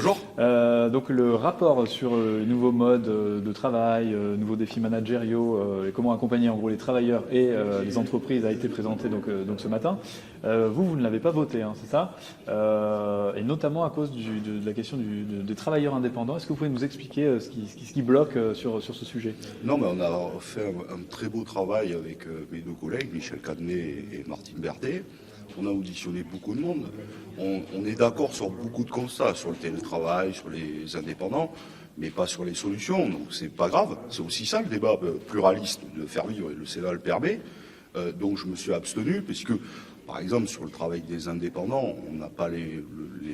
Bonjour. Donc le rapport sur le nouveau mode de travail, nouveaux défis managériaux et comment accompagner en gros les travailleurs et les entreprises a été présenté donc ce matin. Vous ne l'avez pas voté, hein, c'est ça et notamment à cause de la question des travailleurs indépendants. Est-ce que vous pouvez nous expliquer ce qui bloque sur ce sujet? Non, mais on a fait un très beau travail avec mes deux collègues, Michel Cadmet et Martine Berthet. On a auditionné beaucoup de monde. On est d'accord sur beaucoup de constats, sur le télétravail, sur les indépendants, mais pas sur les solutions. Donc c'est pas grave. C'est aussi ça le débat pluraliste de faire vivre, et le Sénat le permet. Donc je me suis abstenu, puisque, par exemple, sur le travail des indépendants, on n'a pas les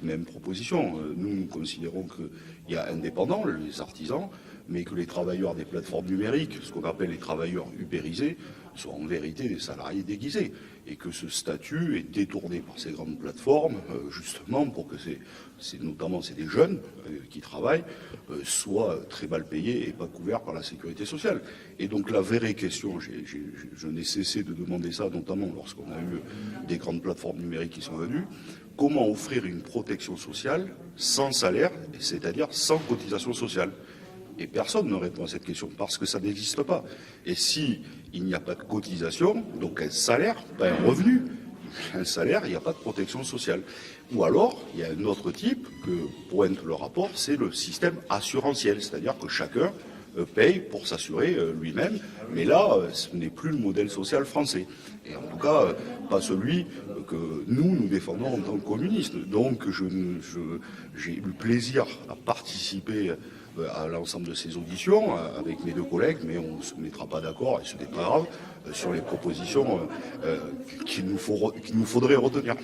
mêmes propositions. Nous considérons qu'il y a indépendants, les artisans, mais que les travailleurs des plateformes numériques, ce qu'on appelle les travailleurs ubérisés, sont en vérité des salariés déguisés, et que ce statut est détourné par ces grandes plateformes, justement pour que notamment c'est des jeunes qui travaillent, soient très mal payés et pas couverts par la sécurité sociale. Et donc la vraie question, je n'ai cessé de demander ça, notamment lorsqu'on a eu des grandes plateformes numériques qui sont venues, comment offrir une protection sociale sans salaire, c'est-à-dire sans cotisation sociale? Et personne ne répond à cette question parce que ça n'existe pas. Et si il n'y a pas de cotisation, donc un salaire, pas un revenu, un salaire, il n'y a pas de protection sociale. Ou alors, il y a un autre type que pointe le rapport, c'est le système assurantiel, c'est-à-dire que chacun paye pour s'assurer lui-même. Mais là, ce n'est plus le modèle social français. Et en tout cas, pas celui que nous défendons en tant que communistes. Donc, j'ai eu le plaisir à participer à l'ensemble de ces auditions avec mes deux collègues, mais on ne se mettra pas d'accord, et ce n'est pas grave, sur les propositions qu'il nous faudrait retenir.